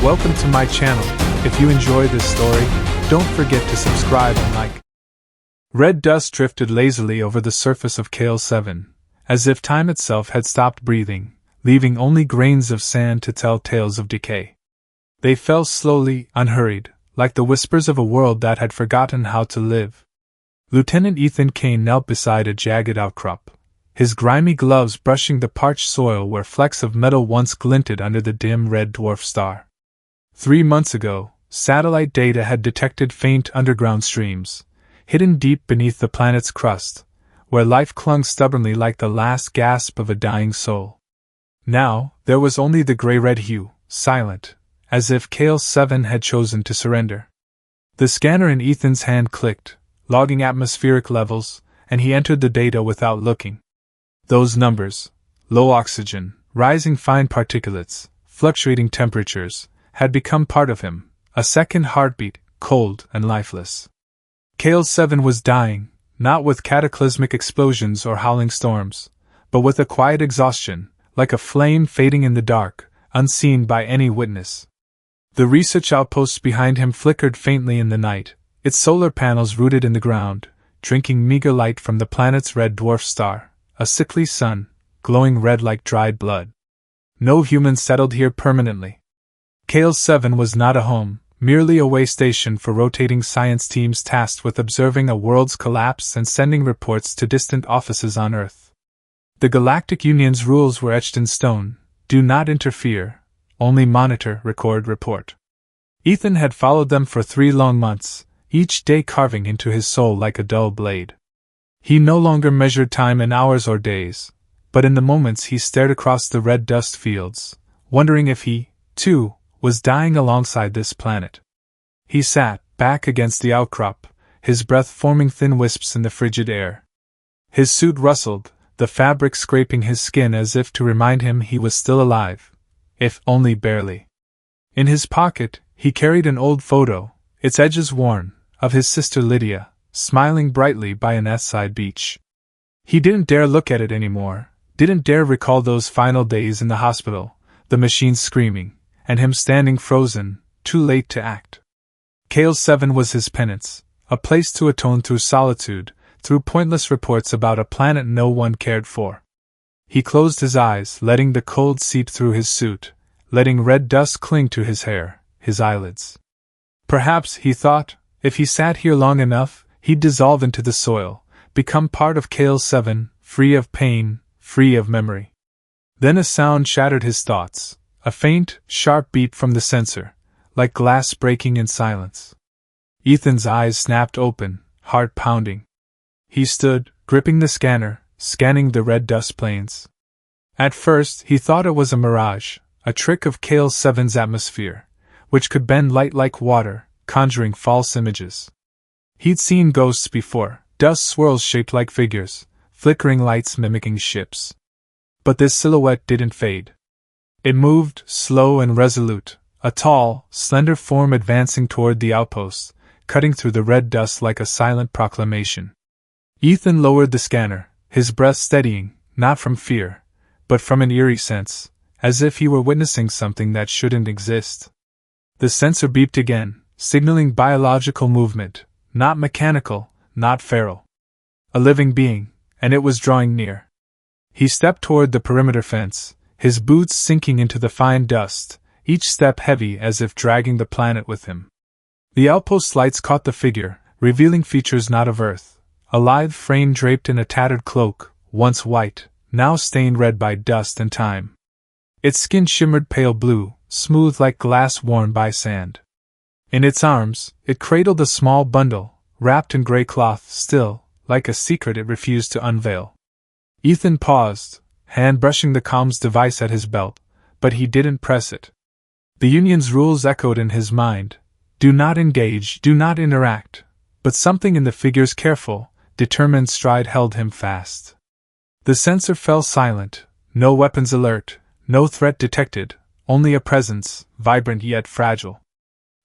Welcome to my channel. If you enjoy this story, don't forget to subscribe and like. Red dust drifted lazily over the surface of KL7, as if time itself had stopped breathing, leaving only grains of sand to tell tales of decay. They fell slowly, unhurried, like the whispers of a world that had forgotten how to live. Lieutenant Ethan Kane knelt beside a jagged outcrop, his grimy gloves brushing the parched soil where flecks of metal once glinted under the dim red dwarf star. 3 months ago, satellite data had detected faint underground streams, hidden deep beneath the planet's crust, where life clung stubbornly like the last gasp of a dying soul. Now, there was only the gray-red hue, silent, as if KL7 had chosen to surrender. The scanner in Ethan's hand clicked, logging atmospheric levels, and he entered the data without looking. Those numbers, low oxygen, rising fine particulates, fluctuating temperatures, had become part of him, a second heartbeat, cold and lifeless. KL7 was dying, not with cataclysmic explosions or howling storms, but with a quiet exhaustion, like a flame fading in the dark, unseen by any witness. The research outposts behind him flickered faintly in the night, its solar panels rooted in the ground, drinking meager light from the planet's red dwarf star, a sickly sun, glowing red like dried blood. No human settled here permanently. KL7 was not a home, merely a way station for rotating science teams tasked with observing a world's collapse and sending reports to distant offices on Earth. The Galactic Union's rules were etched in stone: do not interfere, only monitor, record, report. Ethan had followed them for 3 long months, each day carving into his soul like a dull blade. He no longer measured time in hours or days, but in the moments he stared across the red dust fields, wondering if he, too, was dying alongside this planet. He sat, back against the outcrop, his breath forming thin wisps in the frigid air. His suit rustled, the fabric scraping his skin as if to remind him he was still alive, if only barely. In his pocket, he carried an old photo, its edges worn, of his sister Lydia, smiling brightly by an Eastside beach. He didn't dare look at it anymore, didn't dare recall those final days in the hospital, the machines screaming, and him standing frozen, too late to act. KL7 was his penance, a place to atone through solitude, through pointless reports about a planet no one cared for. He closed his eyes, letting the cold seep through his suit, letting red dust cling to his hair, his eyelids. Perhaps, he thought, if he sat here long enough, he'd dissolve into the soil, become part of KL7, free of pain, free of memory. Then a sound shattered his thoughts. A faint, sharp beat from the sensor, like glass breaking in silence. Ethan's eyes snapped open, heart pounding. He stood, gripping the scanner, scanning the red dust plains. At first, he thought it was a mirage, a trick of KL7's atmosphere, which could bend light like water, conjuring false images. He'd seen ghosts before, dust swirls shaped like figures, flickering lights mimicking ships. But this silhouette didn't fade. It moved, slow and resolute, a tall, slender form advancing toward the outpost, cutting through the red dust like a silent proclamation. Ethan lowered the scanner, his breath steadying, not from fear, but from an eerie sense, as if he were witnessing something that shouldn't exist. The sensor beeped again, signaling biological movement, not mechanical, not feral. A living being, and it was drawing near. He stepped toward the perimeter fence, his boots sinking into the fine dust, each step heavy as if dragging the planet with him. The outpost lights caught the figure, revealing features not of Earth, a lithe frame draped in a tattered cloak, once white, now stained red by dust and time. Its skin shimmered pale blue, smooth like glass worn by sand. In its arms, it cradled a small bundle, wrapped in gray cloth, still, like a secret it refused to unveil. Ethan paused, hand brushing the comms device at his belt, but he didn't press it. The Union's rules echoed in his mind: do not engage, do not interact, but something in the figure's careful, determined stride held him fast. The sensor fell silent, no weapons alert, no threat detected, only a presence, vibrant yet fragile.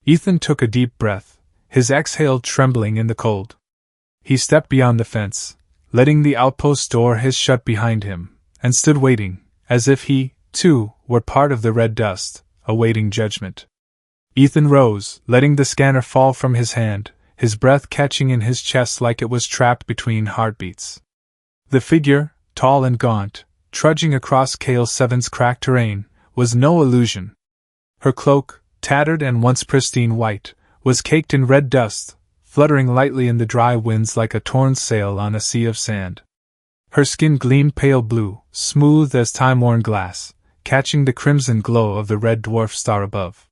Ethan took a deep breath, his exhale trembling in the cold. He stepped beyond the fence, letting the outpost door hiss shut behind him, and stood waiting, as if he, too, were part of the red dust, awaiting judgment. Ethan rose, letting the scanner fall from his hand, his breath catching in his chest like it was trapped between heartbeats. The figure, tall and gaunt, trudging across KL7's cracked terrain, was no illusion. Her cloak, tattered and once pristine white, was caked in red dust, fluttering lightly in the dry winds like a torn sail on a sea of sand. Her skin gleamed pale blue, smooth as time-worn glass, catching the crimson glow of the red dwarf star above.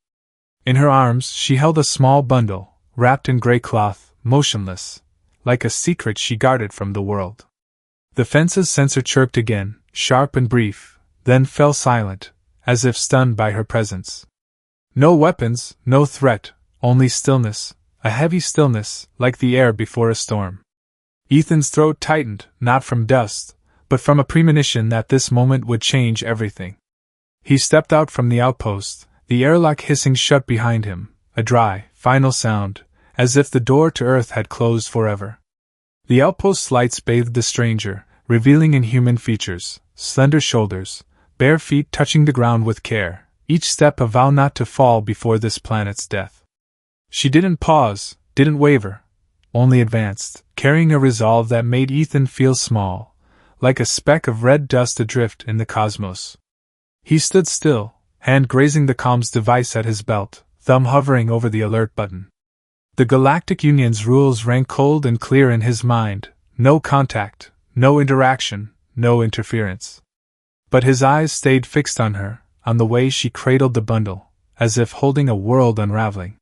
In her arms she held a small bundle, wrapped in grey cloth, motionless, like a secret she guarded from the world. The fence's sensor chirped again, sharp and brief, then fell silent, as if stunned by her presence. No weapons, no threat, only stillness, a heavy stillness, like the air before a storm. Ethan's throat tightened, not from dust, but from a premonition that this moment would change everything. He stepped out from the outpost, the airlock hissing shut behind him, a dry, final sound, as if the door to Earth had closed forever. The outpost's lights bathed the stranger, revealing inhuman features, slender shoulders, bare feet touching the ground with care, each step a vow not to fall before this planet's death. She didn't pause, didn't waver, only advanced, carrying a resolve that made Ethan feel small, like a speck of red dust adrift in the cosmos. He stood still, hand grazing the comms device at his belt, thumb hovering over the alert button. The Galactic Union's rules rang cold and clear in his mind: no contact, no interaction, no interference. But his eyes stayed fixed on her, on the way she cradled the bundle, as if holding a world unraveling.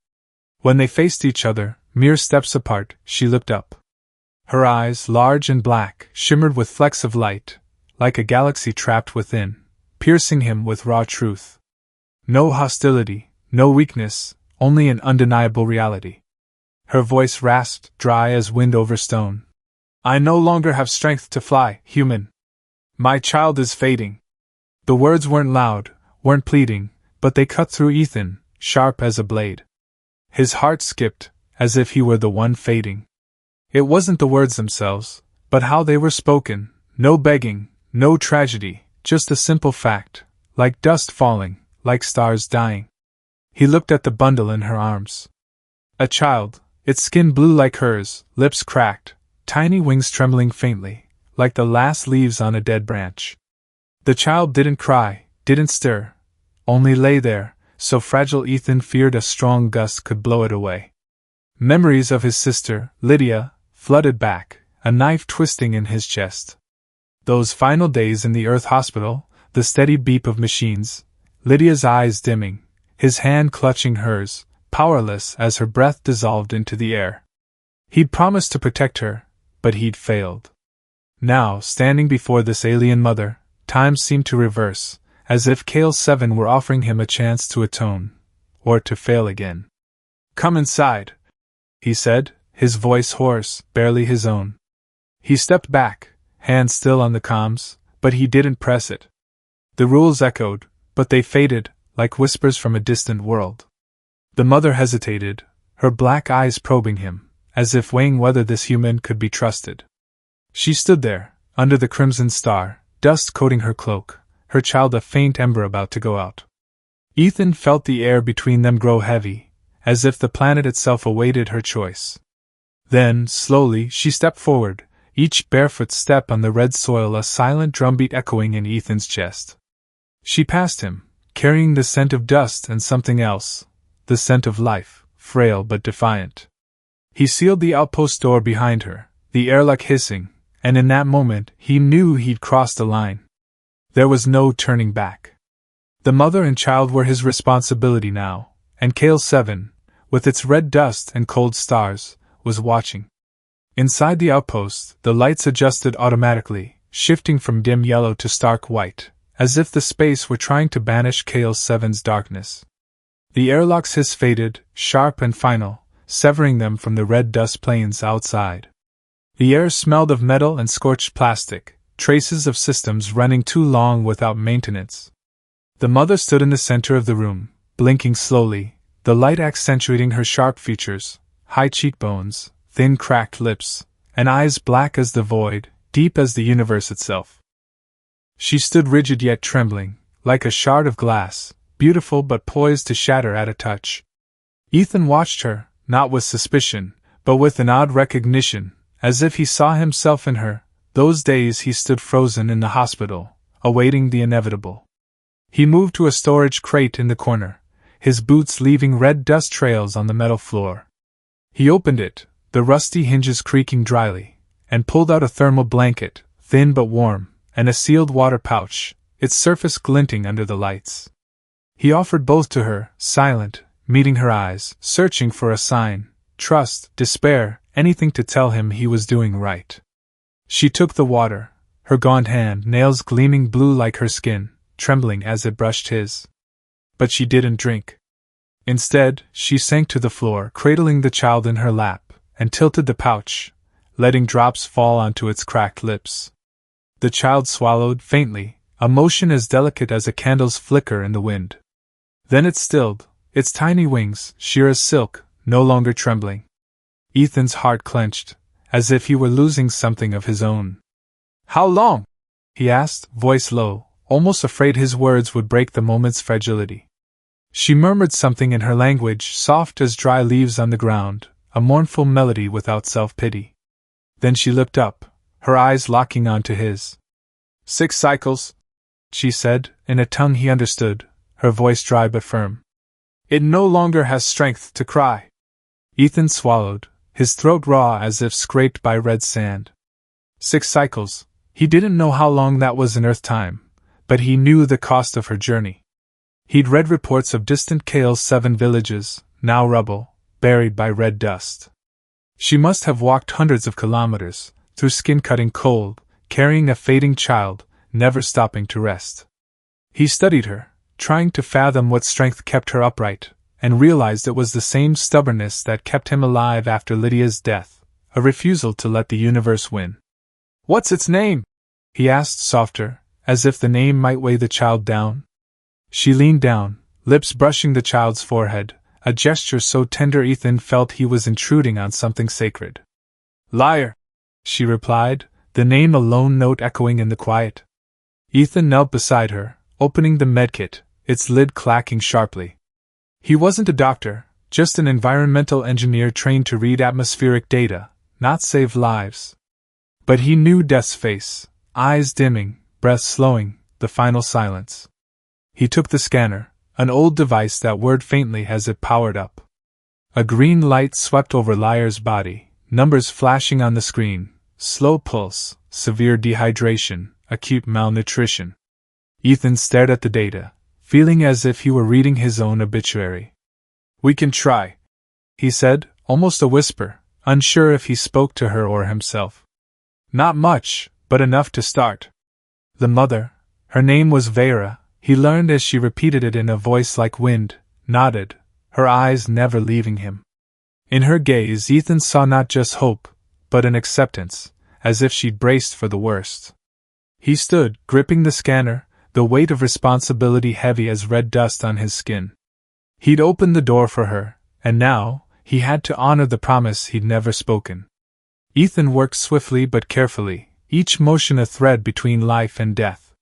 When they faced each other, mere steps apart, she looked up. Her eyes, large and black, shimmered with flecks of light, like a galaxy trapped within, piercing him with raw truth. No hostility, no weakness, only an undeniable reality. Her voice rasped, dry as wind over stone. "I no longer have strength to fly, human. My child is fading." The words weren't loud, weren't pleading, but they cut through Ethan, sharp as a blade. His heart skipped, as if he were the one fading. It wasn't the words themselves, but how they were spoken. No begging, no tragedy, just a simple fact, like dust falling, like stars dying. He looked at the bundle in her arms. A child, its skin blue like hers, lips cracked, tiny wings trembling faintly, like the last leaves on a dead branch. The child didn't cry, didn't stir, only lay there, so fragile Ethan feared a strong gust could blow it away. Memories of his sister, Lydia, flooded back, a knife twisting in his chest. Those final days in the Earth hospital, the steady beep of machines, Lydia's eyes dimming, his hand clutching hers, powerless as her breath dissolved into the air. He'd promised to protect her, but he'd failed. Now, standing before this alien mother, time seemed to reverse, as if KL7 were offering him a chance to atone, or to fail again. "Come inside," he said, his voice hoarse, barely his own. He stepped back, hand still on the comms, but he didn't press it. The rules echoed, but they faded, like whispers from a distant world. The mother hesitated, her black eyes probing him, as if weighing whether this human could be trusted. She stood there, under the crimson star, dust coating her cloak, her child a faint ember about to go out. Ethan felt the air between them grow heavy, as if the planet itself awaited her choice. Then, slowly, she stepped forward, each barefoot step on the red soil a silent drumbeat echoing in Ethan's chest. She passed him, carrying the scent of dust and something else, the scent of life, frail but defiant. He sealed the outpost door behind her, the airlock hissing, and in that moment he knew he'd crossed a line. There was no turning back. The mother and child were his responsibility now, and KL7, with its red dust and cold stars, was watching. Inside the outpost, the lights adjusted automatically, shifting from dim yellow to stark white, as if the space were trying to banish KL7's darkness. The airlock's hiss faded, sharp and final, severing them from the red dust plains outside. The air smelled of metal and scorched plastic, traces of systems running too long without maintenance. The mother stood in the center of the room, blinking slowly, the light accentuating her sharp features, high cheekbones, thin cracked lips, and eyes black as the void, deep as the universe itself. She stood rigid yet trembling, like a shard of glass, beautiful but poised to shatter at a touch. Ethan watched her, not with suspicion, but with an odd recognition, as if he saw himself in her. Those days he stood frozen in the hospital, awaiting the inevitable. He moved to a storage crate in the corner, his boots leaving red dust trails on the metal floor. He opened it, the rusty hinges creaking dryly, and pulled out a thermal blanket, thin but warm, and a sealed water pouch, its surface glinting under the lights. He offered both to her, silent, meeting her eyes, searching for a sign, trust, despair, anything to tell him he was doing right. She took the water, her gaunt hand nails gleaming blue like her skin, trembling as it brushed his. But she didn't drink. Instead, she sank to the floor, cradling the child in her lap, and tilted the pouch, letting drops fall onto its cracked lips. The child swallowed faintly, a motion as delicate as a candle's flicker in the wind. Then it stilled, its tiny wings, sheer as silk, no longer trembling. Ethan's heart clenched, as if he were losing something of his own. "How long?" he asked, voice low, almost afraid his words would break the moment's fragility. She murmured something in her language, soft as dry leaves on the ground, a mournful melody without self-pity. Then she looked up, her eyes locking onto his. 6 cycles, she said, in a tongue he understood, her voice dry but firm. "It no longer has strength to cry." Ethan swallowed, his throat raw as if scraped by red sand. 6 cycles, he didn't know how long that was in Earth time, but he knew the cost of her journey. He'd read reports of distant Kale's 7 villages, now rubble, buried by red dust. She must have walked hundreds of kilometers, through skin-cutting cold, carrying a fading child, never stopping to rest. He studied her, trying to fathom what strength kept her upright, and realized it was the same stubbornness that kept him alive after Lydia's death, a refusal to let the universe win. "What's its name?" he asked softer, as if the name might weigh the child down. She leaned down, lips brushing the child's forehead, a gesture so tender Ethan felt he was intruding on something sacred. "Liar," she replied, the name a lone note echoing in the quiet. Ethan knelt beside her, opening the medkit, its lid clacking sharply. He wasn't a doctor, just an environmental engineer trained to read atmospheric data, not save lives. But he knew death's face, eyes dimming, breath slowing, the final silence. He took the scanner, an old device that whirred faintly as it powered up. A green light swept over Liar's body, numbers flashing on the screen, slow pulse, severe dehydration, acute malnutrition. Ethan stared at the data, feeling as if he were reading his own obituary. "We can try," he said, almost a whisper, unsure if he spoke to her or himself. "Not much, but enough to start." The mother, her name was Vera, he learned as she repeated it in a voice like wind, nodded, her eyes never leaving him. In her gaze Ethan saw not just hope, but an acceptance, as if she'd braced for the worst. He stood, gripping the scanner, the weight of responsibility heavy as red dust on his skin. He'd opened the door for her, and now, he had to honor the promise he'd never spoken. Ethan worked swiftly but carefully, each motion a thread between life and death.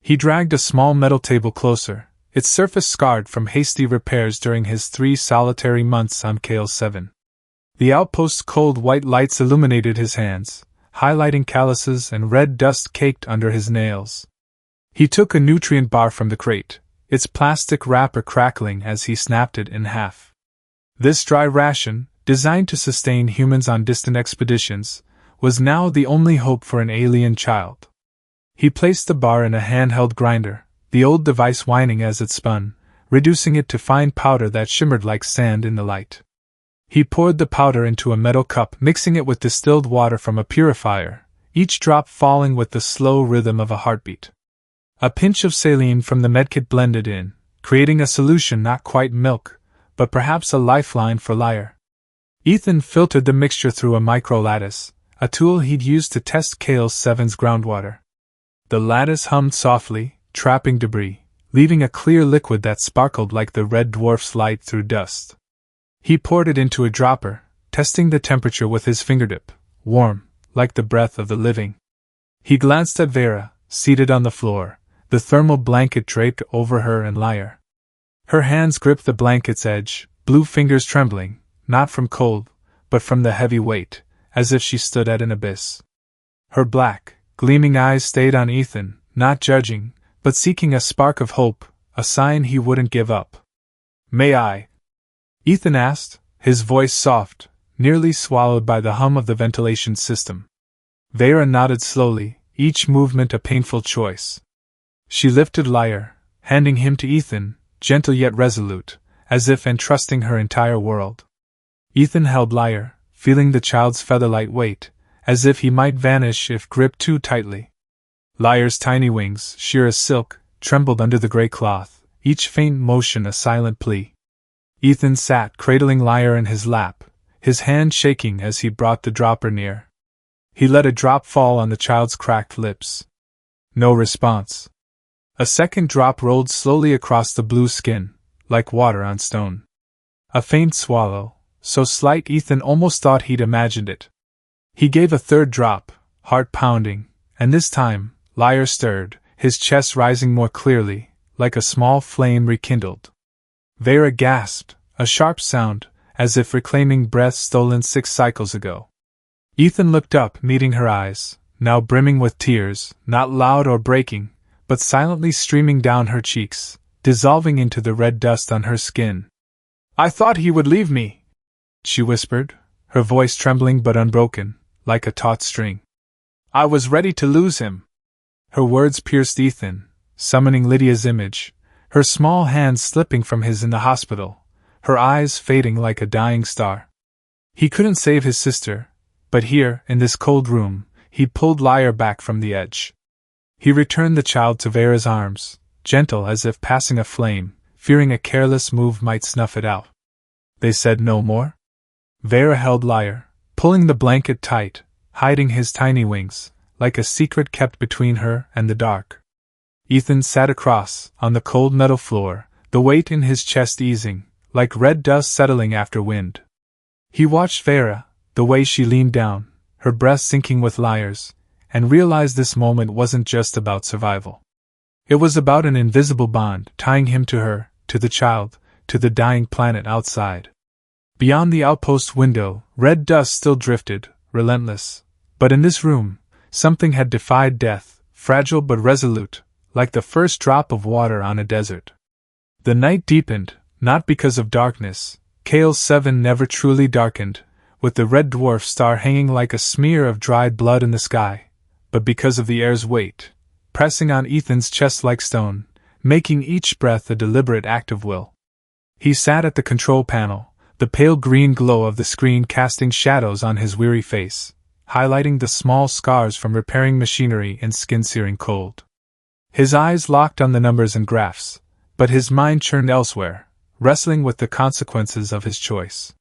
He dragged a small metal table closer, its surface scarred from hasty repairs during his 3 solitary months on Kale 7. The outpost's cold white lights illuminated his hands, highlighting calluses and red dust caked under his nails. He took a nutrient bar from the crate, its plastic wrapper crackling as he snapped it in half. This dry ration, designed to sustain humans on distant expeditions, was now the only hope for an alien child. He placed the bar in a handheld grinder, the old device whining as it spun, reducing it to fine powder that shimmered like sand in the light. He poured the powder into a metal cup, mixing it with distilled water from a purifier, each drop falling with the slow rhythm of a heartbeat. A pinch of saline from the medkit blended in, creating a solution not quite milk, but perhaps a lifeline for Liar. Ethan filtered the mixture through a micro-lattice, a tool he'd used to test Kale 7's groundwater. The lattice hummed softly, trapping debris, leaving a clear liquid that sparkled like the red dwarf's light through dust. He poured it into a dropper, testing the temperature with his fingertip, warm, like the breath of the living. He glanced at Vera, seated on the floor, the thermal blanket draped over her and Liar. Her hands gripped the blanket's edge, blue fingers trembling, not from cold, but from the heavy weight, as if she stood at an abyss. Her black, gleaming eyes stayed on Ethan, not judging, but seeking a spark of hope, a sign he wouldn't give up. "May I?" Ethan asked, his voice soft, nearly swallowed by the hum of the ventilation system. Vera nodded slowly, each movement a painful choice. She lifted Lyre, handing him to Ethan, gentle yet resolute, as if entrusting her entire world. Ethan held Lyre, feeling the child's feather-light weight, as if he might vanish if gripped too tightly. Lyre's tiny wings, sheer as silk, trembled under the gray cloth, each faint motion a silent plea. Ethan sat cradling Lyre in his lap, his hand shaking as he brought the dropper near. He let a drop fall on the child's cracked lips. No response. A second drop rolled slowly across the blue skin, like water on stone. A faint swallow, so slight Ethan almost thought he'd imagined it. He gave a third drop, heart pounding, and this time, Lyre stirred, his chest rising more clearly, like a small flame rekindled. Vera gasped, a sharp sound, as if reclaiming breath stolen 6 cycles ago. Ethan looked up, meeting her eyes, now brimming with tears, not loud or breaking, but silently streaming down her cheeks, dissolving into the red dust on her skin. "I thought he would leave me," she whispered, her voice trembling but unbroken, like a taut string. "I was ready to lose him." Her words pierced Ethan, summoning Lydia's image, her small hands slipping from his in the hospital, her eyes fading like a dying star. He couldn't save his sister, but here, in this cold room, he'd pulled Lyre back from the edge. He returned the child to Vera's arms, gentle as if passing a flame, fearing a careless move might snuff it out. They said no more? Vera held Lyre, pulling the blanket tight, hiding his tiny wings, like a secret kept between her and the dark. Ethan sat across, on the cold metal floor, the weight in his chest easing, like red dust settling after wind. He watched Vera, the way she leaned down, her breath sinking with Lyre's, and realized this moment wasn't just about survival. It was about an invisible bond tying him to her, to the child, to the dying planet outside. Beyond the outpost window, red dust still drifted, relentless. But in this room, something had defied death, fragile but resolute, like the first drop of water on a desert. The night deepened, not because of darkness. Kale 7 never truly darkened, with the red dwarf star hanging like a smear of dried blood in the sky, but because of the air's weight, pressing on Ethan's chest like stone, making each breath a deliberate act of will. He sat at the control panel, the pale green glow of the screen casting shadows on his weary face, highlighting the small scars from repairing machinery and skin-searing cold. His eyes locked on the numbers and graphs, but his mind churned elsewhere, wrestling with the consequences of his choice.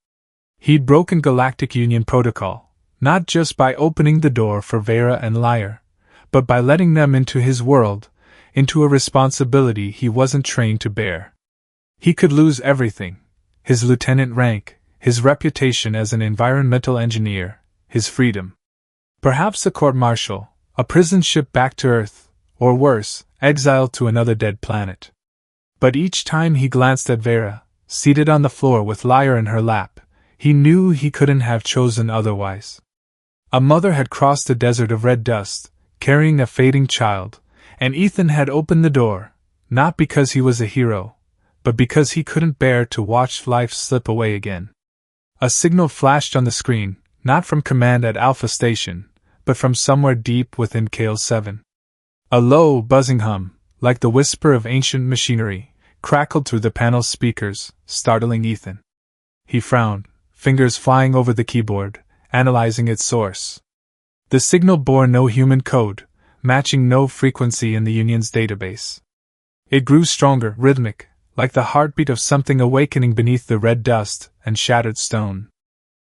He'd broken Galactic Union protocol, not just by opening the door for Vera and Lyre, but by letting them into his world, into a responsibility he wasn't trained to bear. He could lose everything: his lieutenant rank, his reputation as an environmental engineer, his freedom. Perhaps a court-martial, a prison ship back to Earth, or worse, exiled to another dead planet. But each time he glanced at Vera, seated on the floor with Lyre in her lap, he knew he couldn't have chosen otherwise. A mother had crossed a desert of red dust, carrying a fading child, and Ethan had opened the door, not because he was a hero, but because he couldn't bear to watch life slip away again. A signal flashed on the screen, not from command at Alpha Station, but from somewhere deep within Kale 7. A low, buzzing hum, like the whisper of ancient machinery, crackled through the panel's speakers, startling Ethan. He frowned, fingers flying over the keyboard, analyzing its source. The signal bore no human code, matching no frequency in the Union's database. It grew stronger, rhythmic, like the heartbeat of something awakening beneath the red dust and shattered stone.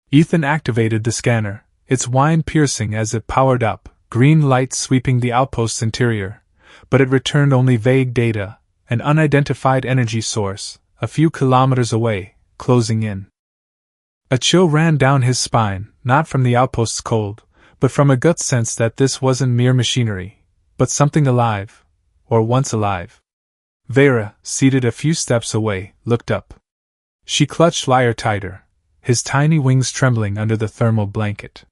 Ethan activated the scanner, its whine piercing as it powered up, green light sweeping the outpost's interior, but it returned only vague data, an unidentified energy source, a few kilometers away, closing in. A chill ran down his spine, not from the outpost's cold, but from a gut sense that this wasn't mere machinery, but something alive, or once alive. Vera, seated a few steps away, looked up. She clutched Liar tighter, his tiny wings trembling under the thermal blanket.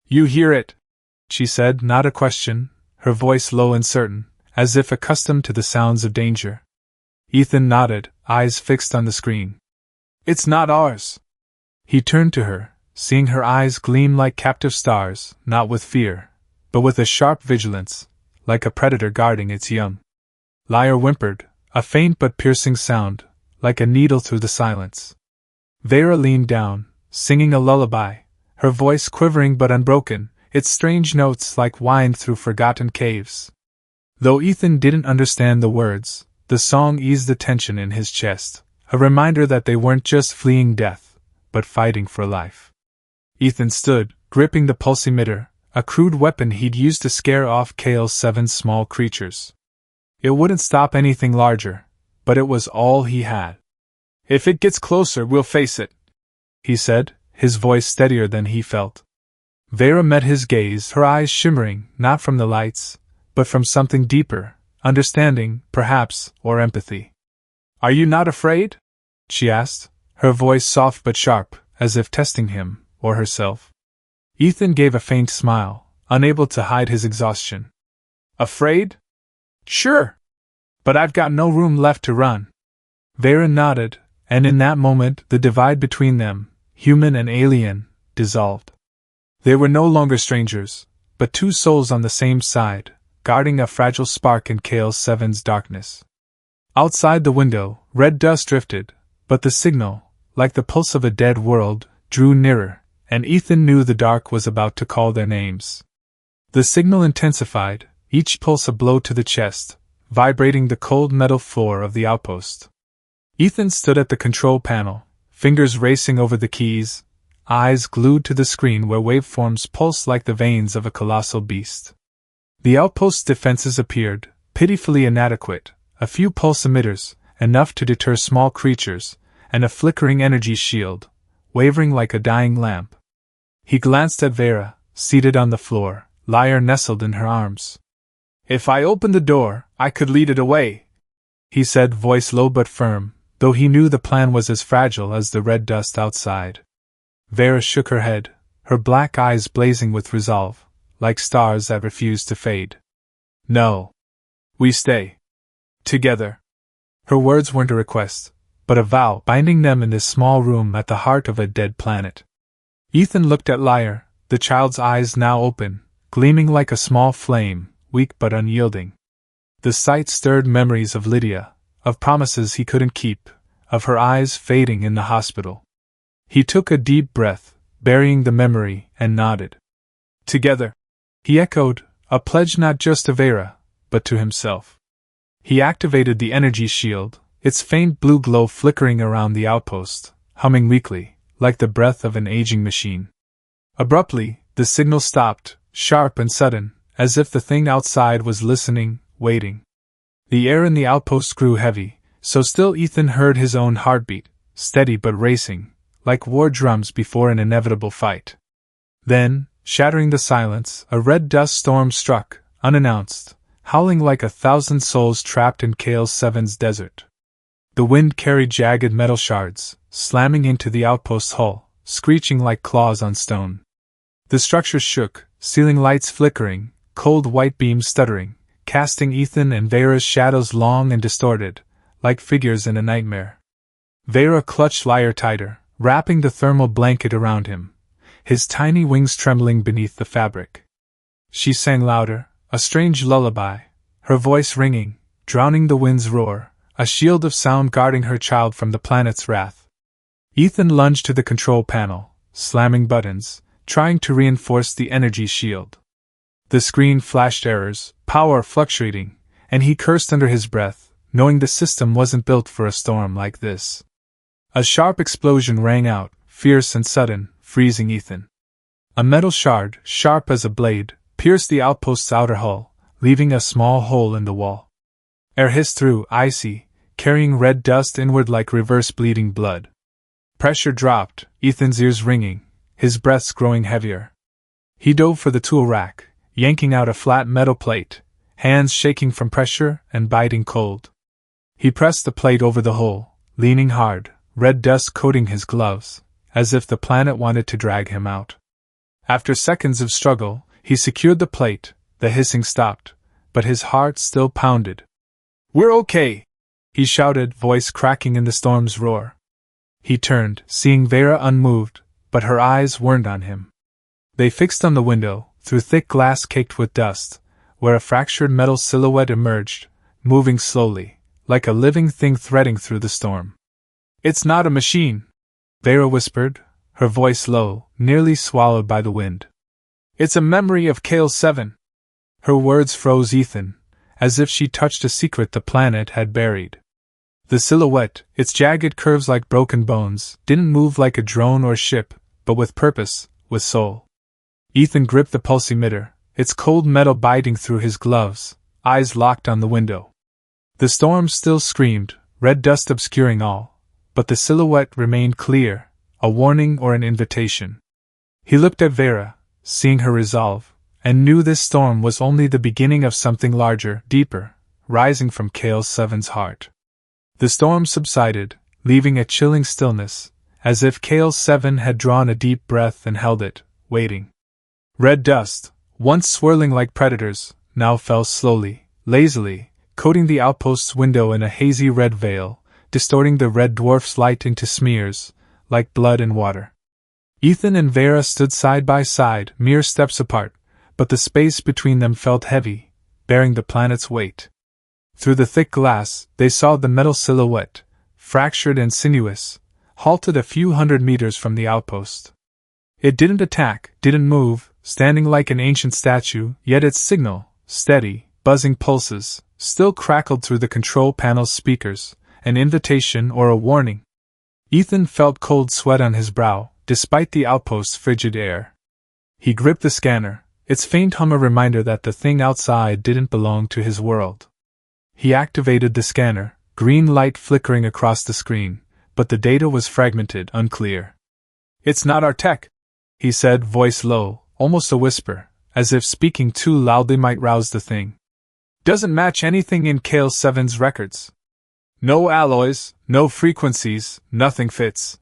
"You hear it?" she said, not a question, her voice low and certain, as if accustomed to the sounds of danger. Ethan nodded, eyes fixed on the screen. "It's not ours." He turned to her, seeing her eyes gleam like captive stars, not with fear, but with a sharp vigilance, like a predator guarding its young. Liar whimpered, a faint but piercing sound, like a needle through the silence. Vera leaned down, singing a lullaby, her voice quivering but unbroken, its strange notes like whined through forgotten caves. Though Ethan didn't understand the words, the song eased the tension in his chest, a reminder that they weren't just fleeing death, but fighting for life. Ethan stood, gripping the pulse emitter, a crude weapon he'd used to scare off KL-7's small creatures. It wouldn't stop anything larger, but it was all he had. "If it gets closer, we'll face it," he said, his voice steadier than he felt. Vera met his gaze, her eyes shimmering, not from the lights, but from something deeper, understanding, perhaps, or empathy. "Are you not afraid?" she asked, her voice soft but sharp, as if testing him, or herself. Ethan gave a faint smile, unable to hide his exhaustion. "Afraid? Sure. But I've got no room left to run." Vera nodded, and in that moment the divide between them, human and alien, dissolved. They were no longer strangers, but two souls on the same side, guarding a fragile spark in KL-7's darkness. Outside the window, red dust drifted, but the signal, like the pulse of a dead world, drew nearer, and Ethan knew the dark was about to call their names. The signal intensified, each pulse a blow to the chest, vibrating the cold metal floor of the outpost. Ethan stood at the control panel, fingers racing over the keys, eyes glued to the screen where waveforms pulsed like the veins of a colossal beast. The outpost's defenses appeared, pitifully inadequate, a few pulse emitters, enough to deter small creatures, and a flickering energy shield, wavering like a dying lamp. He glanced at Vera, seated on the floor, Liar nestled in her arms. "If I opened the door, I could lead it away," he said, voice low but firm, though he knew the plan was as fragile as the red dust outside. Vera shook her head, her black eyes blazing with resolve, like stars that refused to fade. "No. We stay. Together." Her words weren't a request, but a vow binding them in this small room at the heart of a dead planet. Ethan looked at Liar, the child's eyes now open, gleaming like a small flame, weak but unyielding. The sight stirred memories of Lydia, of promises he couldn't keep, of her eyes fading in the hospital. He took a deep breath, burying the memory, and nodded. "Together," he echoed, a pledge not just to Vera, but to himself. He activated the energy shield, its faint blue glow flickering around the outpost, humming weakly, like the breath of an aging machine. Abruptly, the signal stopped, sharp and sudden, as if the thing outside was listening, waiting. The air in the outpost grew heavy, so still Ethan heard his own heartbeat, steady but racing, like war drums before an inevitable fight. Then, shattering the silence, a red dust storm struck, unannounced, howling like 1,000 souls trapped in KL-7's desert. The wind carried jagged metal shards, slamming into the outpost's hull, screeching like claws on stone. The structure shook, ceiling lights flickering, cold white beams stuttering, casting Ethan and Vera's shadows long and distorted, like figures in a nightmare. Vera clutched Liar tighter, wrapping the thermal blanket around him, his tiny wings trembling beneath the fabric. She sang louder, a strange lullaby, her voice ringing, drowning the wind's roar, a shield of sound guarding her child from the planet's wrath. Ethan lunged to the control panel, slamming buttons, trying to reinforce the energy shield. The screen flashed errors, power fluctuating, and he cursed under his breath, knowing the system wasn't built for a storm like this. A sharp explosion rang out, fierce and sudden, freezing Ethan. A metal shard, sharp as a blade, pierced the outpost's outer hull, leaving a small hole in the wall. Air hissed through, icy, carrying red dust inward like reverse bleeding blood. Pressure dropped, Ethan's ears ringing, his breaths growing heavier. He dove for the tool rack, yanking out a flat metal plate, hands shaking from pressure and biting cold. He pressed the plate over the hole, leaning hard, red dust coating his gloves, as if the planet wanted to drag him out. After seconds of struggle, he secured the plate, the hissing stopped, but his heart still pounded. "We're okay!" he shouted, voice cracking in the storm's roar. He turned, seeing Vera unmoved, but her eyes weren't on him. They fixed on the window, through thick glass caked with dust, where a fractured metal silhouette emerged, moving slowly, like a living thing threading through the storm. "It's not a machine," Vera whispered, her voice low, nearly swallowed by the wind. "It's a memory of Kale 7. Her words froze Ethan, as if she touched a secret the planet had buried. The silhouette, its jagged curves like broken bones, didn't move like a drone or ship, but with purpose, with soul. Ethan gripped the pulsimeter, its cold metal biting through his gloves, eyes locked on the window. The storm still screamed, red dust obscuring all, but the silhouette remained clear, a warning or an invitation. He looked at Vera, seeing her resolve, and knew this storm was only the beginning of something larger, deeper, rising from Kale 7's heart. The storm subsided, leaving a chilling stillness, as if Kale 7 had drawn a deep breath and held it, waiting. Red dust, once swirling like predators, now fell slowly, lazily, coating the outpost's window in a hazy red veil, distorting the red dwarf's light into smears, like blood and water. Ethan and Vera stood side by side, mere steps apart, but the space between them felt heavy, bearing the planet's weight. Through the thick glass, they saw the metal silhouette, fractured and sinuous, halted a few hundred meters from the outpost. It didn't attack, didn't move, standing like an ancient statue, yet its signal, steady, buzzing pulses, still crackled through the control panel's speakers, an invitation or a warning. Ethan felt cold sweat on his brow, despite the outpost's frigid air. He gripped the scanner, its faint hum a reminder that the thing outside didn't belong to his world. He activated the scanner, green light flickering across the screen, but the data was fragmented, unclear. "It's not our tech," he said, voice low, almost a whisper, as if speaking too loudly might rouse the thing. "Doesn't match anything in Kale 7's records. No alloys, no frequencies, nothing fits."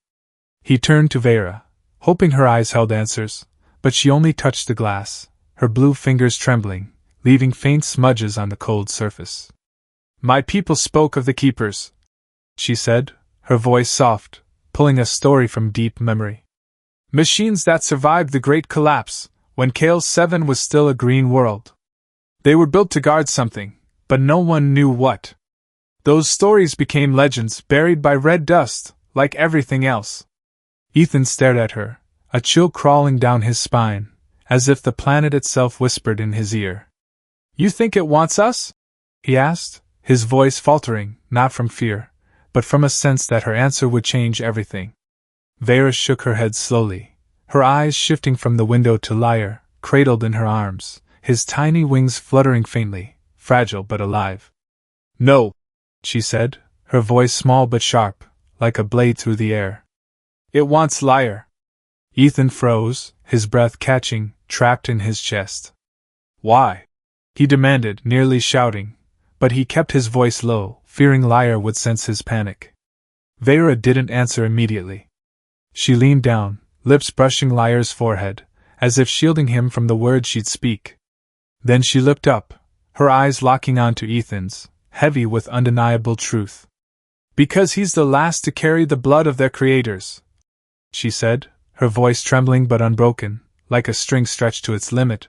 He turned to Vera, hoping her eyes held answers, but she only touched the glass, her blue fingers trembling, leaving faint smudges on the cold surface. "My people spoke of the keepers," she said, her voice soft, pulling a story from deep memory. "Machines that survived the Great Collapse, when Kale 7 was still a green world. They were built to guard something, but no one knew what. Those stories became legends buried by red dust, like everything else." Ethan stared at her, a chill crawling down his spine, as if the planet itself whispered in his ear. "You think it wants us?" he asked, his voice faltering, not from fear, but from a sense that her answer would change everything. Vera shook her head slowly, her eyes shifting from the window to Lyre, cradled in her arms, his tiny wings fluttering faintly, fragile but alive. "No," she said, her voice small but sharp, like a blade through the air. "It wants Lyre." Ethan froze, his breath catching, trapped in his chest. "Why?" he demanded, nearly shouting, but he kept his voice low, fearing Lyre would sense his panic. Vera didn't answer immediately. She leaned down, lips brushing Lyre's forehead, as if shielding him from the words she'd speak. Then she looked up, her eyes locking onto Ethan's, heavy with undeniable truth. "Because he's the last to carry the blood of their creators," she said, her voice trembling but unbroken, like a string stretched to its limit.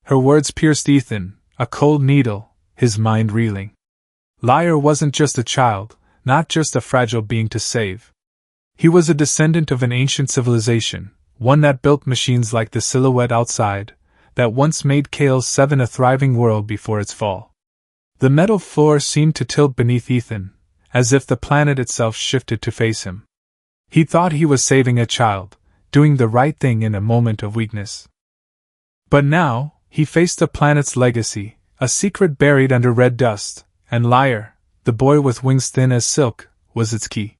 Her words pierced Ethan, a cold needle, his mind reeling. Lyre wasn't just a child, not just a fragile being to save. He was a descendant of an ancient civilization, one that built machines like the silhouette outside, that once made Kale 7 a thriving world before its fall. The metal floor seemed to tilt beneath Ethan, as if the planet itself shifted to face him. He thought he was saving a child, doing the right thing in a moment of weakness. But now, he faced the planet's legacy, a secret buried under red dust, and Lyre, the boy with wings thin as silk, was its key.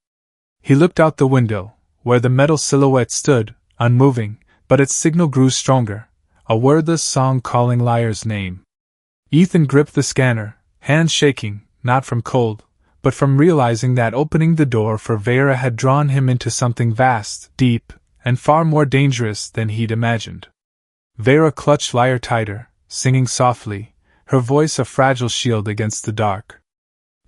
He looked out the window, where the metal silhouette stood, unmoving, but its signal grew stronger, a wordless song calling Lyre's name. Ethan gripped the scanner, hands shaking, not from cold, but from realizing that opening the door for Vera had drawn him into something vast, deep, and far more dangerous than he'd imagined. Vera clutched Liar tighter, singing softly, her voice a fragile shield against the dark.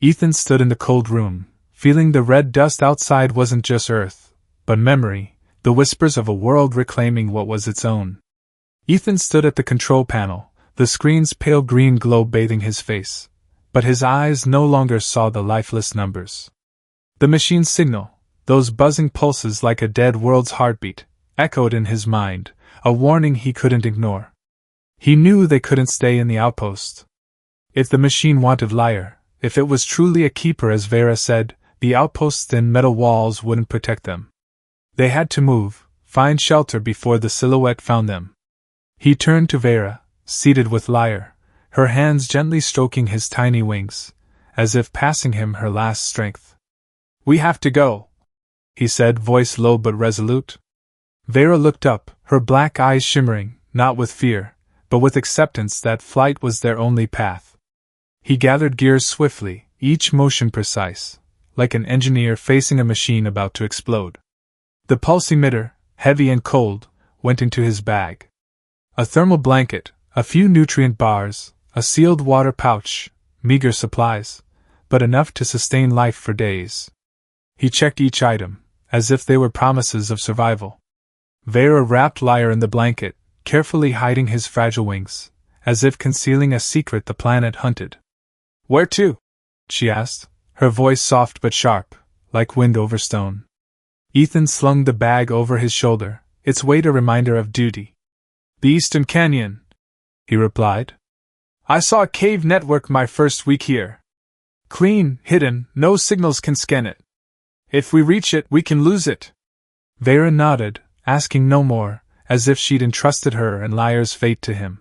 Ethan stood in the cold room, feeling the red dust outside wasn't just earth, but memory, the whispers of a world reclaiming what was its own. Ethan stood at the control panel, the screen's pale green glow bathing his face, but his eyes no longer saw the lifeless numbers. The machine's signal, those buzzing pulses like a dead world's heartbeat, echoed in his mind, a warning he couldn't ignore. He knew they couldn't stay in the outpost. If the machine wanted Liar, if it was truly a keeper as Vera said, the outpost's thin metal walls wouldn't protect them. They had to move, find shelter before the silhouette found them. He turned to Vera, seated with Liar, her hands gently stroking his tiny wings, as if passing him her last strength. "We have to go," he said, voice low but resolute. Vera looked up, her black eyes shimmering, not with fear, but with acceptance that flight was their only path. He gathered gears swiftly, each motion precise, like an engineer facing a machine about to explode. The pulse emitter, heavy and cold, went into his bag. A thermal blanket, a few nutrient bars, a sealed water pouch, meager supplies, but enough to sustain life for days. He checked each item, as if they were promises of survival. Vera wrapped Liar in the blanket, carefully hiding his fragile wings, as if concealing a secret the planet hunted. "Where to?" she asked, her voice soft but sharp, like wind over stone. Ethan slung the bag over his shoulder, its weight a reminder of duty. "The Eastern Canyon," he replied. "I saw a cave network my first week here. Clean, hidden, no signals can scan it. If we reach it, we can lose it." Vera nodded, asking no more, as if she'd entrusted her and Liar's fate to him.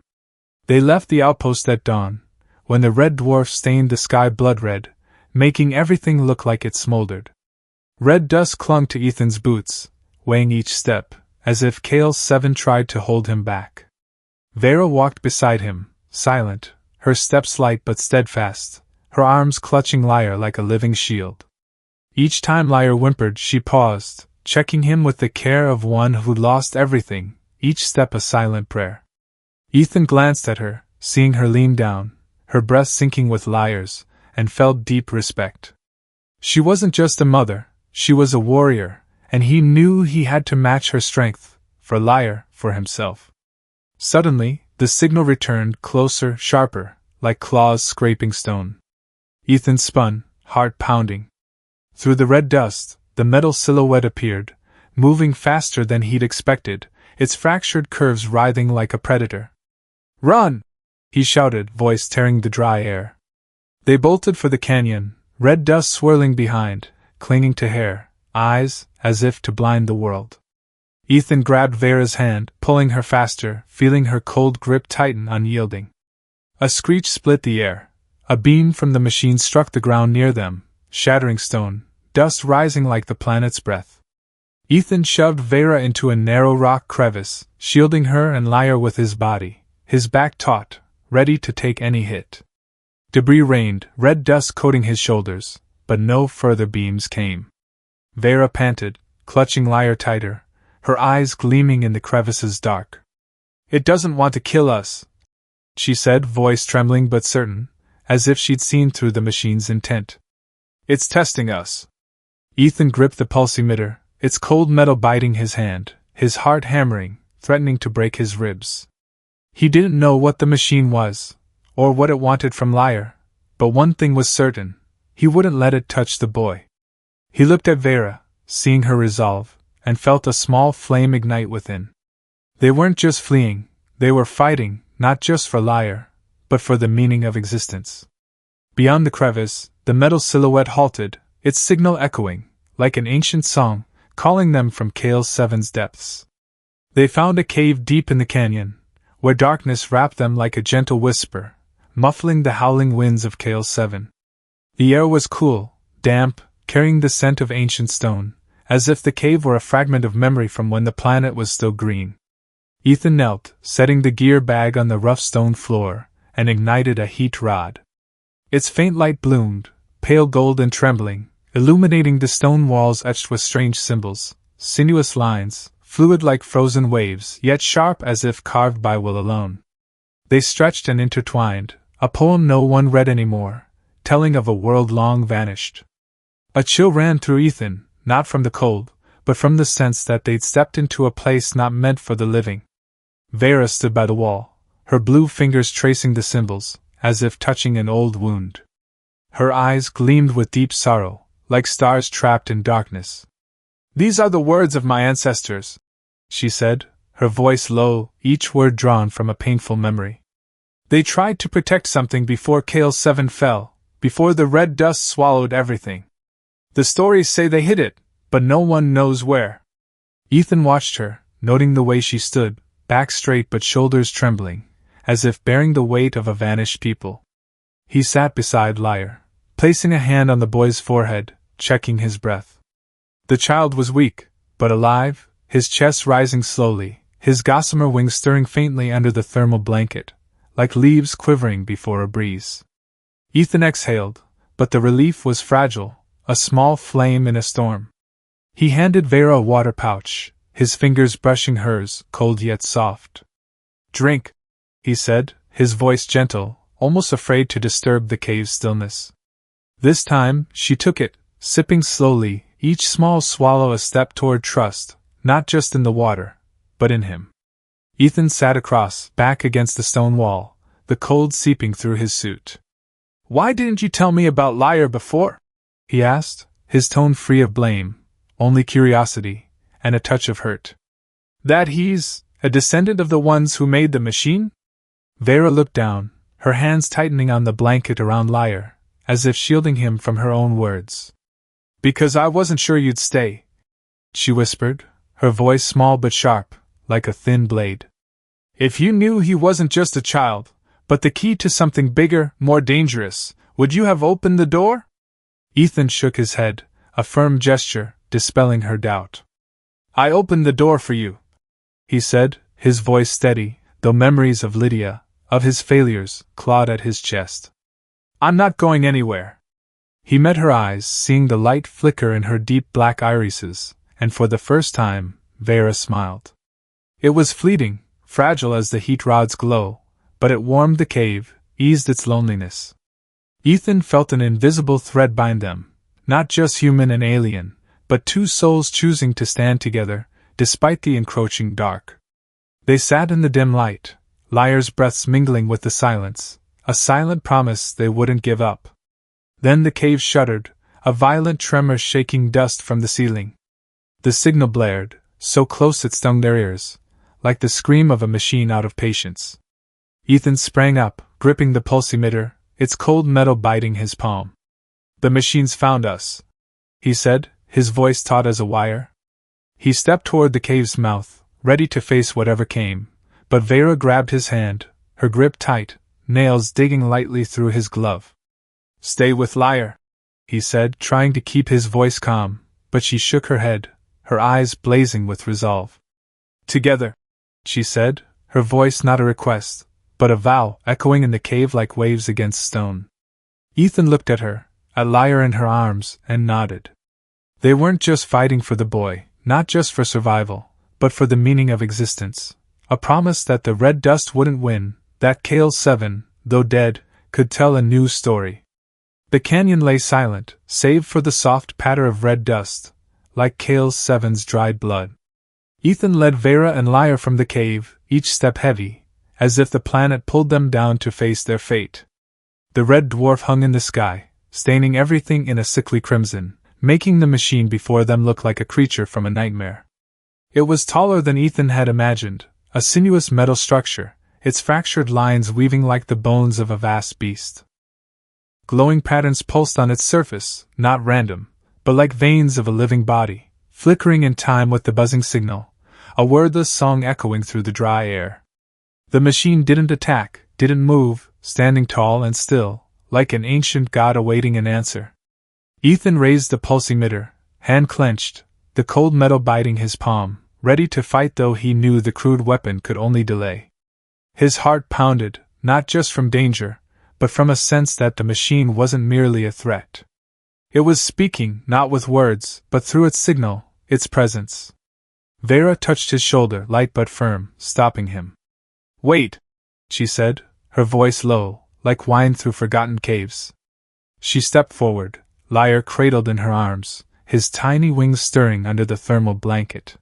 They left the outpost at dawn, when the red dwarf stained the sky blood-red, making everything look like it smoldered. Red dust clung to Ethan's boots, weighing each step, as if Kale-7 tried to hold him back. Vera walked beside him, silent, her steps light but steadfast, her arms clutching Liar like a living shield. Each time Liar whimpered, she paused, checking him with the care of one who'd lost everything, each step a silent prayer. Ethan glanced at her, seeing her lean down, her breath sinking with Liar's, and felt deep respect. She wasn't just a mother, she was a warrior, and he knew he had to match her strength, for Liar, for himself. Suddenly, the signal returned, closer, sharper, like claws scraping stone. Ethan spun, heart pounding. Through the red dust, the metal silhouette appeared, moving faster than he'd expected, its fractured curves writhing like a predator. "Run!" he shouted, voice tearing the dry air. They bolted for the canyon, red dust swirling behind, clinging to hair, eyes, as if to blind the world. Ethan grabbed Vera's hand, pulling her faster, feeling her cold grip tighten, unyielding. A screech split the air. A beam from the machine struck the ground near them, shattering stone, dust rising like the planet's breath. Ethan shoved Vera into a narrow rock crevice, shielding her and Liar with his body, his back taut, ready to take any hit. Debris rained, red dust coating his shoulders, but no further beams came. Vera panted, clutching Liar tighter, her eyes gleaming in the crevice's dark. "It doesn't want to kill us," she said, voice trembling but certain, as if she'd seen through the machine's intent. "It's testing us." Ethan gripped the pulse emitter, its cold metal biting his hand, his heart hammering, threatening to break his ribs. He didn't know what the machine was, or what it wanted from Liar, but one thing was certain, he wouldn't let it touch the boy. He looked at Vera, seeing her resolve, and felt a small flame ignite within. They weren't just fleeing, they were fighting, not just for Liar, but for the meaning of existence. Beyond the crevice, the metal silhouette halted, its signal echoing, like an ancient song, calling them from Kale-7's depths. They found a cave deep in the canyon, where darkness wrapped them like a gentle whisper, muffling the howling winds of Kale-7. The air was cool, damp, carrying the scent of ancient stone, as if the cave were a fragment of memory from when the planet was still green. Ethan knelt, setting the gear bag on the rough stone floor, and ignited a heat rod. Its faint light bloomed, pale gold and trembling, illuminating the stone walls etched with strange symbols, sinuous lines, fluid like frozen waves, yet sharp as if carved by will alone. They stretched and intertwined, a poem no one read anymore, telling of a world long vanished. A chill ran through Ethan, not from the cold, but from the sense that they'd stepped into a place not meant for the living. Vera stood by the wall, her blue fingers tracing the symbols, as if touching an old wound. Her eyes gleamed with deep sorrow, like stars trapped in darkness. "These are the words of my ancestors," she said, her voice low, each word drawn from a painful memory. "They tried to protect something before Kale 7 fell, before the red dust swallowed everything. The stories say they hid it, but no one knows where." Ethan watched her, noting the way she stood, back straight but shoulders trembling, as if bearing the weight of a vanished people. He sat beside Liar, placing a hand on the boy's forehead, checking his breath. The child was weak, but alive, his chest rising slowly, his gossamer wings stirring faintly under the thermal blanket, like leaves quivering before a breeze. Ethan exhaled, but the relief was fragile, a small flame in a storm. He handed Vera a water pouch, his fingers brushing hers, cold yet soft. "Drink," he said, his voice gentle, almost afraid to disturb the cave's stillness. This time, she took it, sipping slowly, each small swallow a step toward trust, not just in the water, but in him. Ethan sat across, back against the stone wall, the cold seeping through his suit. "Why didn't you tell me about Liar before?" he asked, his tone free of blame, only curiosity, and a touch of hurt. "That he's a descendant of the ones who made the machine?" Vera looked down, her hands tightening on the blanket around Liar, as if shielding him from her own words. "Because I wasn't sure you'd stay," she whispered, her voice small but sharp, like a thin blade. "If you knew he wasn't just a child, but the key to something bigger, more dangerous, would you have opened the door?" Ethan shook his head, a firm gesture, dispelling her doubt. "I opened the door for you," he said, his voice steady, though memories of Lydia, of his failures, clawed at his chest. "I'm not going anywhere." He met her eyes, seeing the light flicker in her deep black irises, and for the first time, Vera smiled. It was fleeting, fragile as the heat rod's glow, but it warmed the cave, eased its loneliness. Ethan felt an invisible thread bind them, not just human and alien, but two souls choosing to stand together, despite the encroaching dark. They sat in the dim light, Liar's breaths mingling with the silence, a silent promise they wouldn't give up. Then the cave shuddered, a violent tremor shaking dust from the ceiling. The signal blared, so close it stung their ears, like the scream of a machine out of patience. Ethan sprang up, gripping the pulsimeter, its cold metal biting his palm. "The machine's found us," he said, his voice taut as a wire. He stepped toward the cave's mouth, ready to face whatever came, but Vera grabbed his hand, her grip tight, nails digging lightly through his glove. "Stay with Liar," he said, trying to keep his voice calm, but she shook her head, her eyes blazing with resolve. "Together," she said, her voice not a request, but a vow echoing in the cave like waves against stone. Ethan looked at her, at Liar in her arms, and nodded. They weren't just fighting for the boy, not just for survival, but for the meaning of existence, a promise that the red dust wouldn't win, that Kale 7, though dead, could tell a new story. The canyon lay silent, save for the soft patter of red dust, like Kale 7's dried blood. Ethan led Vera and Liar from the cave, each step heavy, as if the planet pulled them down to face their fate. The red dwarf hung in the sky, staining everything in a sickly crimson, making the machine before them look like a creature from a nightmare. It was taller than Ethan had imagined, a sinuous metal structure, its fractured lines weaving like the bones of a vast beast. Glowing patterns pulsed on its surface, not random, but like veins of a living body, flickering in time with the buzzing signal, a wordless song echoing through the dry air. The machine didn't attack, didn't move, standing tall and still, like an ancient god awaiting an answer. Ethan raised the pulsimeter, hand clenched, the cold metal biting his palm, ready to fight though he knew the crude weapon could only delay. His heart pounded, not just from danger, but from a sense that the machine wasn't merely a threat. It was speaking, not with words, but through its signal, its presence. Vera touched his shoulder, light but firm, stopping him. "Wait," she said, her voice low, like wine through forgotten caves. She stepped forward, Liar cradled in her arms, his tiny wings stirring under the thermal blanket.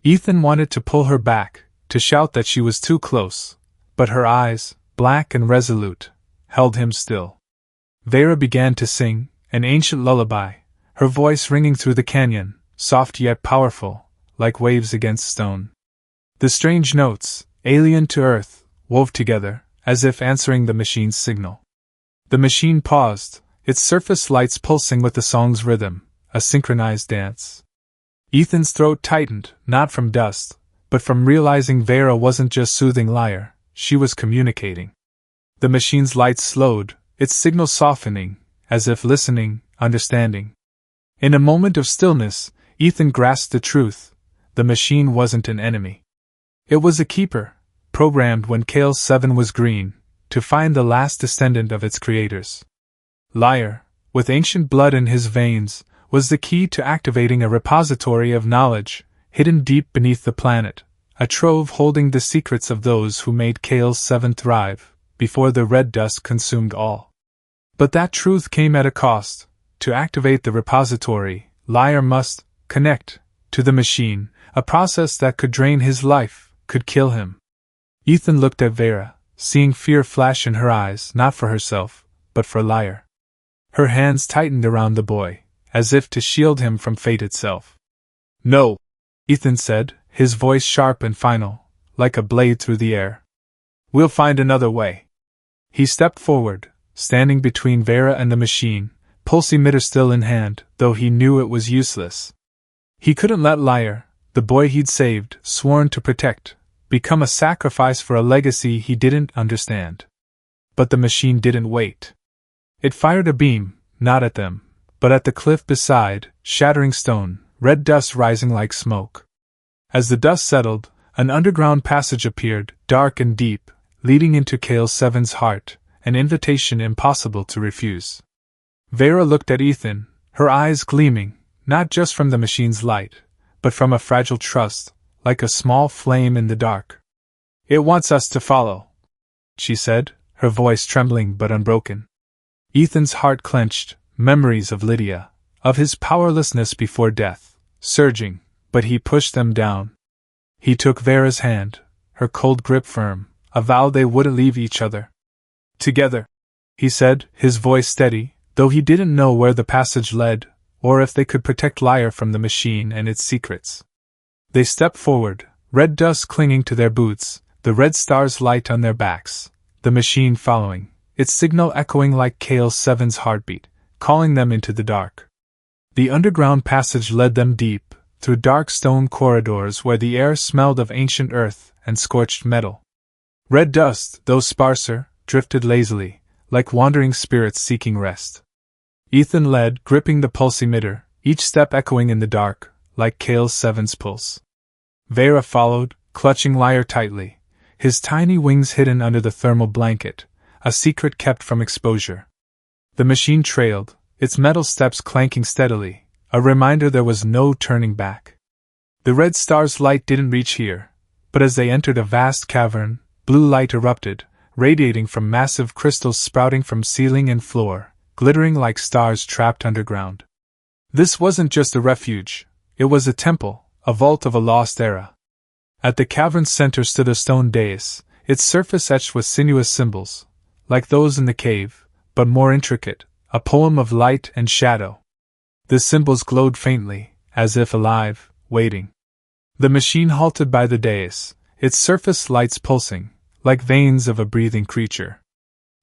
Ethan wanted to pull her back, to shout that she was too close, but her eyes, black and resolute, held him still. Vera began to sing, an ancient lullaby, her voice ringing through the canyon, soft yet powerful, like waves against stone. The strange notes, alien to Earth, wove together, as if answering the machine's signal. The machine paused, its surface lights pulsing with the song's rhythm, a synchronized dance. Ethan's throat tightened, not from dust, but from realizing Vera wasn't just soothing Liar, she was communicating. The machine's lights slowed, its signal softening, as if listening, understanding. In a moment of stillness, Ethan grasped the truth: the machine wasn't an enemy. It was a keeper, programmed when Kale 7 was green, to find the last descendant of its creators. Liar, with ancient blood in his veins, was the key to activating a repository of knowledge, hidden deep beneath the planet, a trove holding the secrets of those who made Kale 7 thrive, before the red dust consumed all. But that truth came at a cost. To activate the repository, Liar must connect to the machine, a process that could drain his life, could kill him. Ethan looked at Vera, seeing fear flash in her eyes, not for herself, but for Liar. Her hands tightened around the boy, as if to shield him from fate itself. "No," Ethan said, his voice sharp and final, like a blade through the air. "We'll find another way." He stepped forward, standing between Vera and the machine, pulsimeter still in hand, though he knew it was useless. He couldn't let Liar, the boy he'd saved, sworn to protect, become a sacrifice for a legacy he didn't understand. But the machine didn't wait. It fired a beam, not at them, but at the cliff beside, shattering stone, red dust rising like smoke. As the dust settled, an underground passage appeared, dark and deep, leading into Kale 7's heart, an invitation impossible to refuse. Vera looked at Ethan, her eyes gleaming, not just from the machine's light, but from a fragile trust, like a small flame in the dark. "It wants us to follow," she said, her voice trembling but unbroken. Ethan's heart clenched, memories of Lydia, of his powerlessness before death, surging, but he pushed them down. He took Vera's hand, her cold grip firm, a vow they wouldn't leave each other. "Together," he said, his voice steady, though he didn't know where the passage led, or if they could protect Liar from the machine and its secrets. They stepped forward, red dust clinging to their boots, the red stars light on their backs, the machine following, its signal echoing like Kale 7's heartbeat, calling them into the dark. The underground passage led them deep, through dark stone corridors where the air smelled of ancient earth and scorched metal. Red dust, though sparser, drifted lazily, like wandering spirits seeking rest. Ethan led, gripping the pulsimeter, each step echoing in the dark, like Kale 7's pulse. Vera followed, clutching Liar tightly, his tiny wings hidden under the thermal blanket, a secret kept from exposure. The machine trailed, its metal steps clanking steadily, a reminder there was no turning back. The red star's light didn't reach here, but as they entered a vast cavern, blue light erupted, radiating from massive crystals sprouting from ceiling and floor, glittering like stars trapped underground. This wasn't just a refuge, it was a temple, a vault of a lost era. At the cavern's center stood a stone dais, its surface etched with sinuous symbols, like those in the cave, but more intricate, a poem of light and shadow. The symbols glowed faintly, as if alive, waiting. The machine halted by the dais, its surface lights pulsing, like veins of a breathing creature.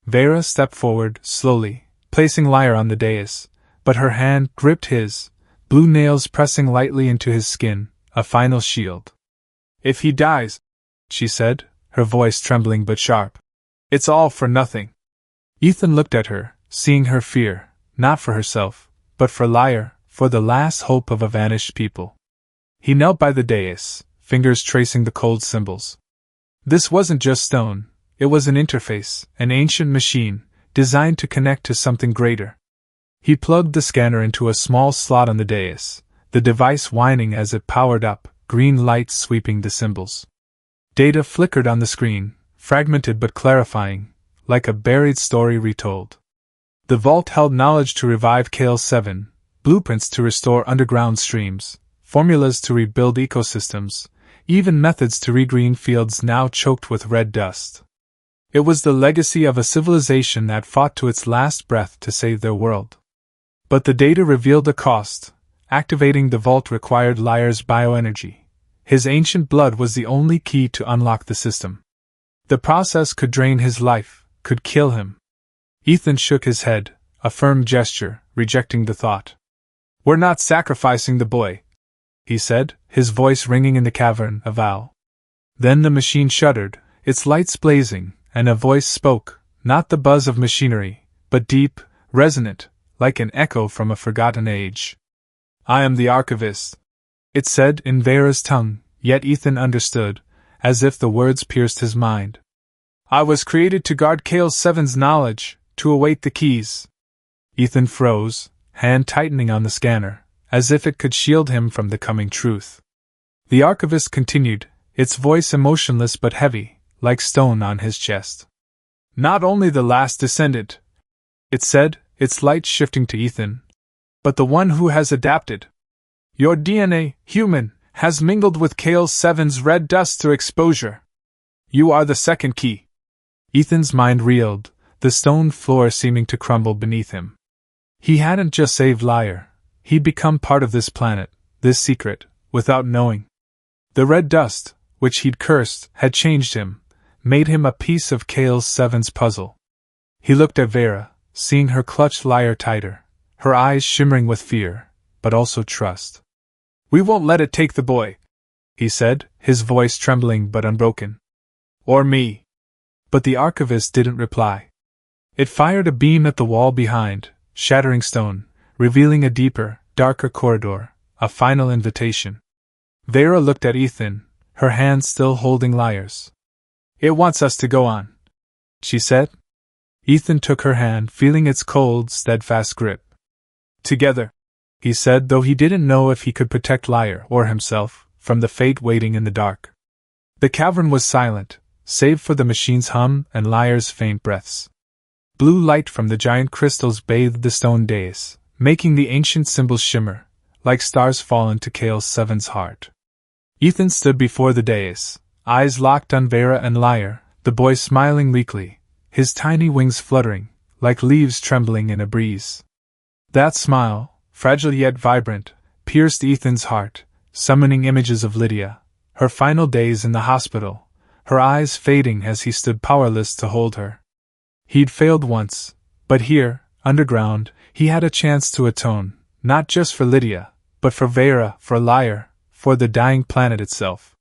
Vera stepped forward, slowly, placing Liar on the dais, but her hand gripped his, blue nails pressing lightly into his skin, a final shield. "If he dies," she said, her voice trembling but sharp, "it's all for nothing." Ethan looked at her, seeing her fear, not for herself, but for Liar, for the last hope of a vanished people. He knelt by the dais, fingers tracing the cold symbols. This wasn't just stone, it was an interface, an ancient machine, designed to connect to something greater. He plugged the scanner into a small slot on the dais, the device whining as it powered up, green light sweeping the symbols. Data flickered on the screen, fragmented but clarifying, like a buried story retold. The vault held knowledge to revive Kale 7, blueprints to restore underground streams, formulas to rebuild ecosystems, even methods to regreen fields now choked with red dust. It was the legacy of a civilization that fought to its last breath to save their world. But the data revealed a cost. Activating the vault required Lyre's bioenergy. His ancient blood was the only key to unlock the system. The process could drain his life, could kill him. Ethan shook his head, a firm gesture, rejecting the thought. "We're not sacrificing the boy," he said, his voice ringing in the cavern, a vow. Then the machine shuddered, its lights blazing, and a voice spoke, not the buzz of machinery, but deep, resonant, like an echo from a forgotten age. "I am the archivist," it said in Vera's tongue, yet Ethan understood, as if the words pierced his mind. "I was created to guard Kale 7's knowledge, to await the keys." Ethan froze, hand tightening on the scanner, as if it could shield him from the coming truth. The archivist continued, its voice emotionless but heavy, like stone on his chest. "Not only the last descendant," it said, its light shifting to Ethan, "but the one who has adapted. Your DNA, human, has mingled with Kale 7's red dust through exposure. You are the second key." Ethan's mind reeled, the stone floor seeming to crumble beneath him. He hadn't just saved Lyre, he'd become part of this planet, this secret, without knowing. The red dust, which he'd cursed, had changed him, made him a piece of Kale 7's puzzle. He looked at Vera, seeing her clutch Lyre tighter, her eyes shimmering with fear, but also trust. "We won't let it take the boy," he said, his voice trembling but unbroken. "Or me." But the archivist didn't reply. It fired a beam at the wall behind, shattering stone, revealing a deeper, darker corridor, a final invitation. Vera looked at Ethan, her hand still holding Lyre's. "It wants us to go on," she said. Ethan took her hand, feeling its cold, steadfast grip. "Together," he said, though he didn't know if he could protect Lyre or himself from the fate waiting in the dark. The cavern was silent, save for the machine's hum and Lyre's faint breaths. Blue light from the giant crystals bathed the stone dais, making the ancient symbols shimmer, like stars fallen to Kale 7's heart. Ethan stood before the dais, eyes locked on Vera and Lyre, the boy smiling weakly, his tiny wings fluttering, like leaves trembling in a breeze. That smile, fragile yet vibrant, pierced Ethan's heart, summoning images of Lydia, her final days in the hospital, her eyes fading as he stood powerless to hold her. He'd failed once, but here, underground, he had a chance to atone, not just for Lydia, but for Vera, for Lyre, for the dying planet itself.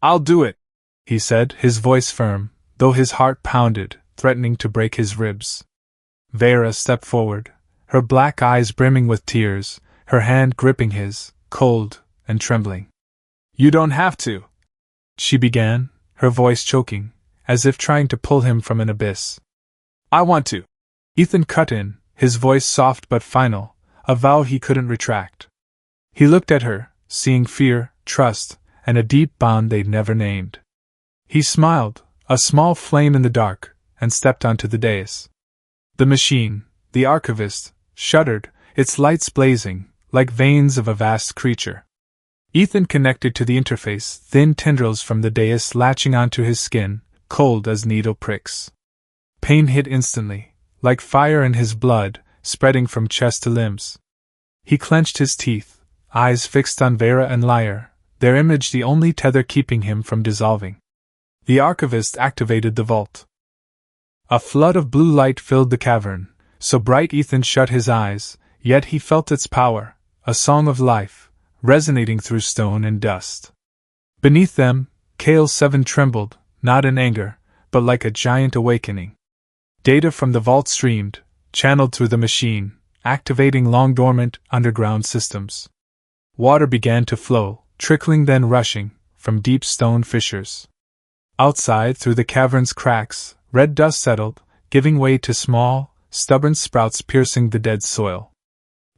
"I'll do it," he said, his voice firm, though his heart pounded, threatening to break his ribs. Vera stepped forward, her black eyes brimming with tears, her hand gripping his, cold and trembling. "You don't have to," she began, her voice choking, as if trying to pull him from an abyss. "I want to," Ethan cut in, his voice soft but final, a vow he couldn't retract. He looked at her, seeing fear, trust, and a deep bond they'd never named. He smiled, a small flame in the dark, and stepped onto the dais. The machine, the archivist, shuddered, its lights blazing, like veins of a vast creature. Ethan connected to the interface, thin tendrils from the dais latching onto his skin, cold as needle pricks. Pain hit instantly, like fire in his blood, spreading from chest to limbs. He clenched his teeth, eyes fixed on Vera and Lyre, their image the only tether keeping him from dissolving. The archivist activated the vault. A flood of blue light filled the cavern, so bright Ethan shut his eyes, yet he felt its power, a song of life, resonating through stone and dust. Beneath them, Kale 7 trembled, not in anger, but like a giant awakening. Data from the vault streamed, channeled through the machine, activating long-dormant, underground systems. Water began to flow, trickling then rushing, from deep stone fissures. Outside, through the cavern's cracks, red dust settled, giving way to small, stubborn sprouts piercing the dead soil.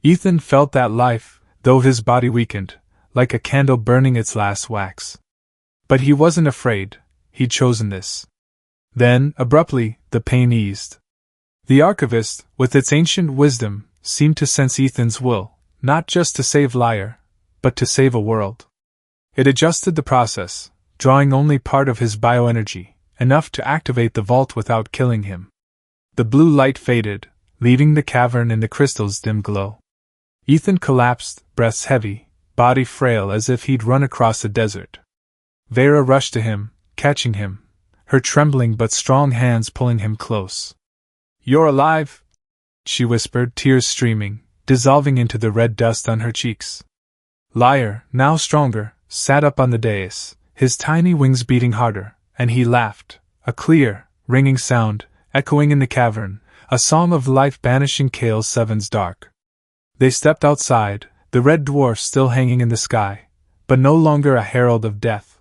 Ethan felt that life, though his body weakened, like a candle burning its last wax. But he wasn't afraid, he'd chosen this. Then, abruptly, the pain eased. The archivist, with its ancient wisdom, seemed to sense Ethan's will, not just to save Liar, but to save a world. It adjusted the process, drawing only part of his bioenergy, enough to activate the vault without killing him. The blue light faded, leaving the cavern in the crystal's dim glow. Ethan collapsed, breaths heavy, body frail as if he'd run across a desert. Vera rushed to him, catching him, her trembling but strong hands pulling him close. "You're alive!" she whispered, tears streaming, dissolving into the red dust on her cheeks. Liar, now stronger, sat up on the dais, his tiny wings beating harder, and he laughed, a clear, ringing sound, echoing in the cavern, a song of life banishing Kale 7's dark. They stepped outside, the red dwarf still hanging in the sky, but no longer a herald of death.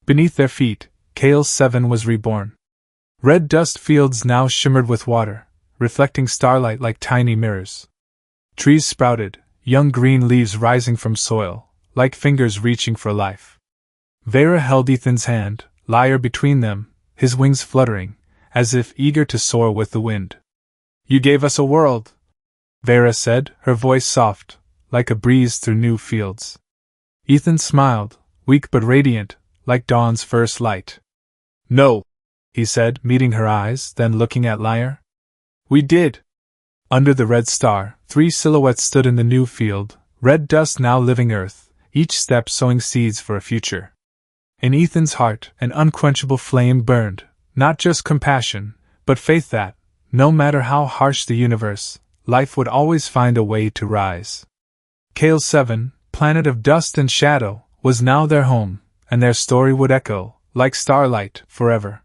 Beneath their feet, Kale 7 was reborn. Red dust fields now shimmered with water, reflecting starlight like tiny mirrors. Trees sprouted, young green leaves rising from soil, like fingers reaching for life. Vera held Ethan's hand, Liar between them, his wings fluttering, as if eager to soar with the wind. "You gave us a world," Vera said, her voice soft, like a breeze through new fields. Ethan smiled, weak but radiant, like dawn's first light. "No," he said, meeting her eyes, then looking at Liar. "We did." Under the red star, 3 silhouettes stood in the new field, red dust now living earth, each step sowing seeds for a future. In Ethan's heart, an unquenchable flame burned, not just compassion, but faith that, no matter how harsh the universe, life would always find a way to rise. Kale 7, planet of dust and shadow, was now their home, and their story would echo, like starlight, forever.